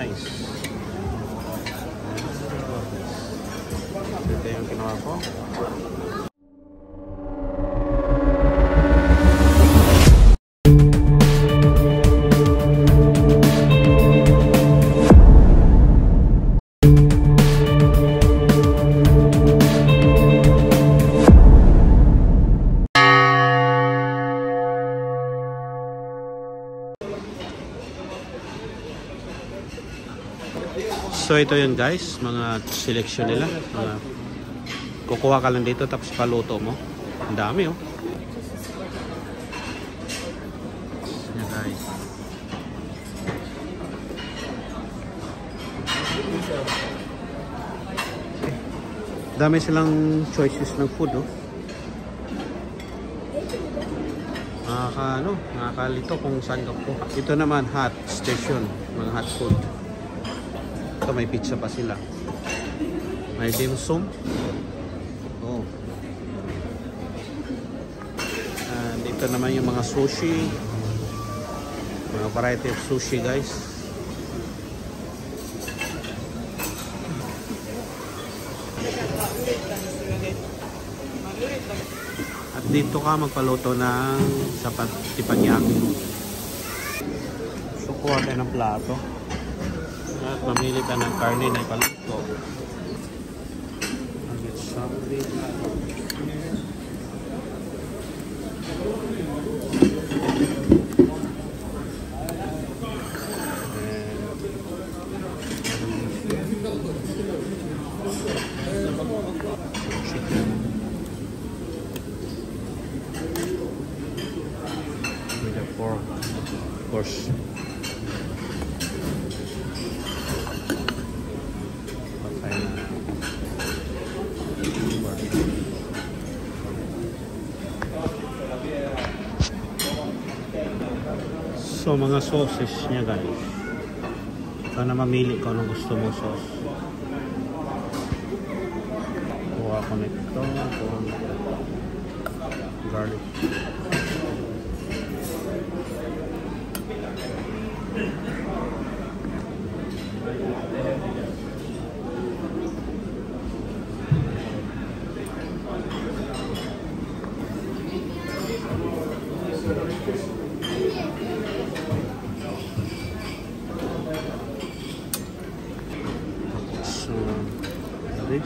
guys. Ito yung kinuha ko. So ito yun guys, mga selection nila. Kukuha ka lang dito tapos paluto mo. Ang dami oh. Yan guys. Dami silang choices ng food oh. Nakakalito kung saan ka po. Ito naman hot station, mga hot food. Ito may pizza pa sila. May dim sum. Oh. And dito naman yung mga sushi. Mga variety of sushi guys. At dito ka magpaluto ng teppanyaki. So kuha tayo ng plato. At mamili ka ng karne na ipaluto. I'll get something. Chicken. With the pork, of course. So mga sauces niya guys. Ikaw na mamili kung anong gusto mo sauce. Kuha ko nito. Garlic. This.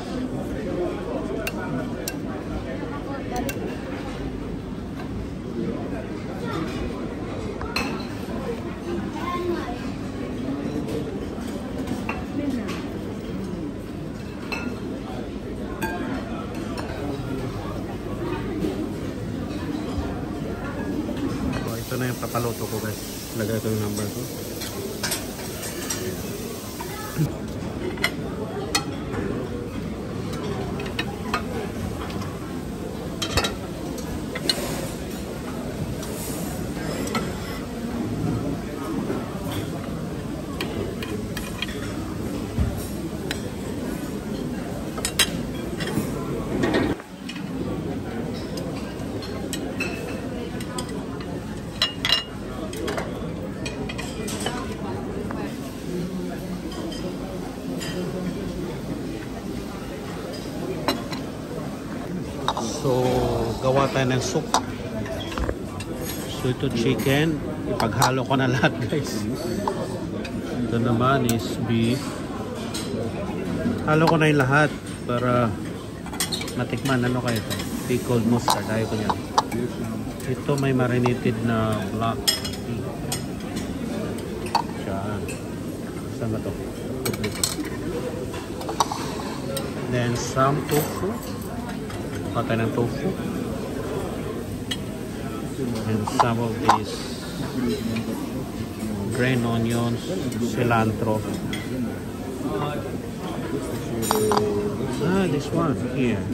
So, ito na yung papaluto ko guys. Lagay ko yung number ko. So, gawa tayo ng soup. So, ito chicken. Ipaghalo ko na lahat, guys. Ito naman is beef. Halo ko na yung lahat para matikman. Ano kayo ito? Pickled mustard. Ayaw ko yan. Ito may marinated na black tea. Diyan. Saan ba ito? Then, some tofu. Patay ng tofu and some of these green onions, cilantro. This one here.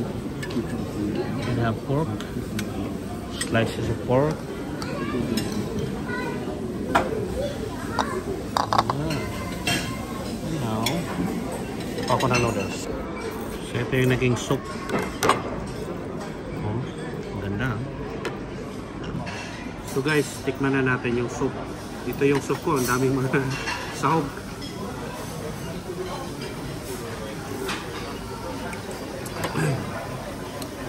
And have pork, slices of pork. Now, coconut noodles. So ito yung naging soup. So guys, tikman na natin yung soup. Ito yung soup ko, ang daming mga sahog.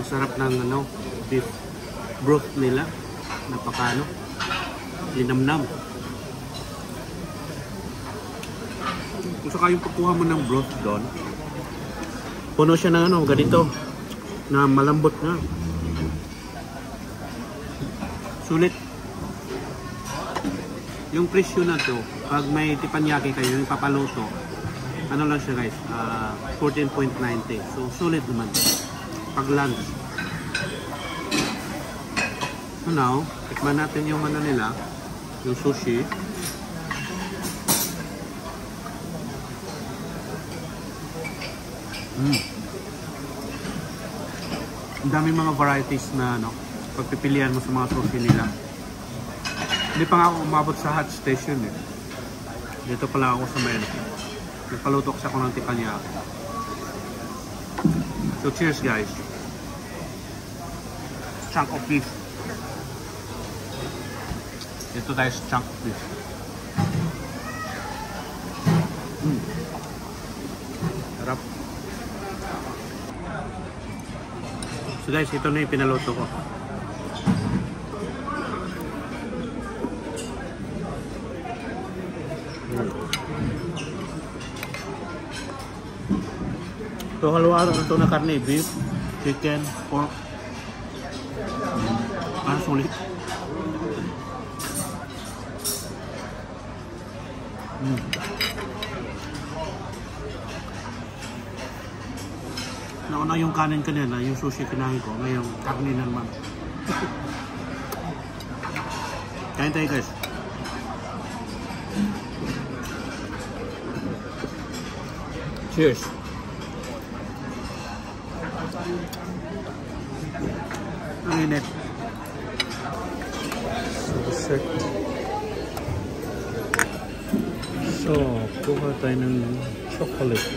Sarap ng ano, beef broth nila. Napaka ano, linamnam. Kung saka yung pagkuha mo ng broth doon, puno siya ng ano, ganito, na malambot na. Sulit. Yung presyo na to, pag may teppanyaki kayo, yung papaluto, ano lang siya guys, 14.90. So, sulit naman. Pag lunch. So now, tikman natin yung ano nila, yung sushi. Ang daming mga varieties na ano, pagpipilian mo sa mga sushi nila. Hindi pa nga ako umabot sa hot station eh. Dito pala ako sa Mayan. Nagpaluto kasi ako ng teppanyaki. So cheers guys. Chunk of beef. Ito tayo sa chunk of beef. Sarap. So guys, ito na yung pinaluto ko. Ito halo-halo ito na karne, beef, chicken, pork. Sulit. Nauna yung kanin kanina, yung sushi kinain ko, ngayon karne na naman. Kain tayo guys. Cheers. Ang init. Dessert. So, kuha tayo ng chocolate.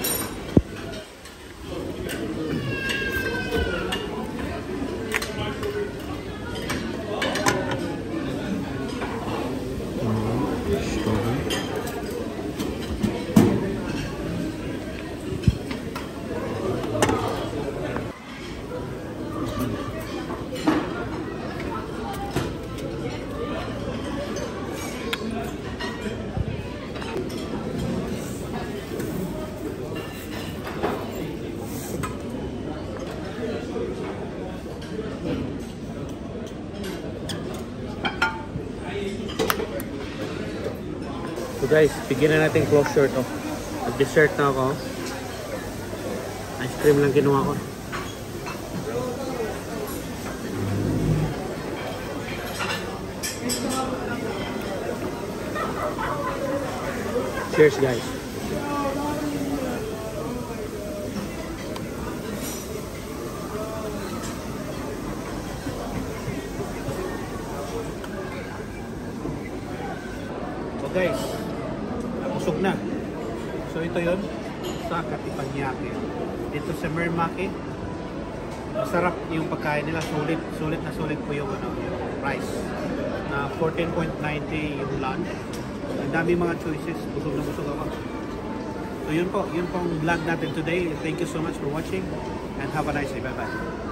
So guys, bigyan na natin closure to. Nag-dessert na ako. Ice cream lang kinuha ko. Cheers guys. So guys, busog na. So ito yun sa teppanyaki. Dito sa Mermaki. Masarap yung pagkain nila. Sulit na sulit po yung, ano, yung price. Na 14.90 yung lunch. Ang dami mga choices. Busog na busog ako. So yun po. Yun pong vlog natin today. Thank you so much for watching. And have a nice day. Bye bye.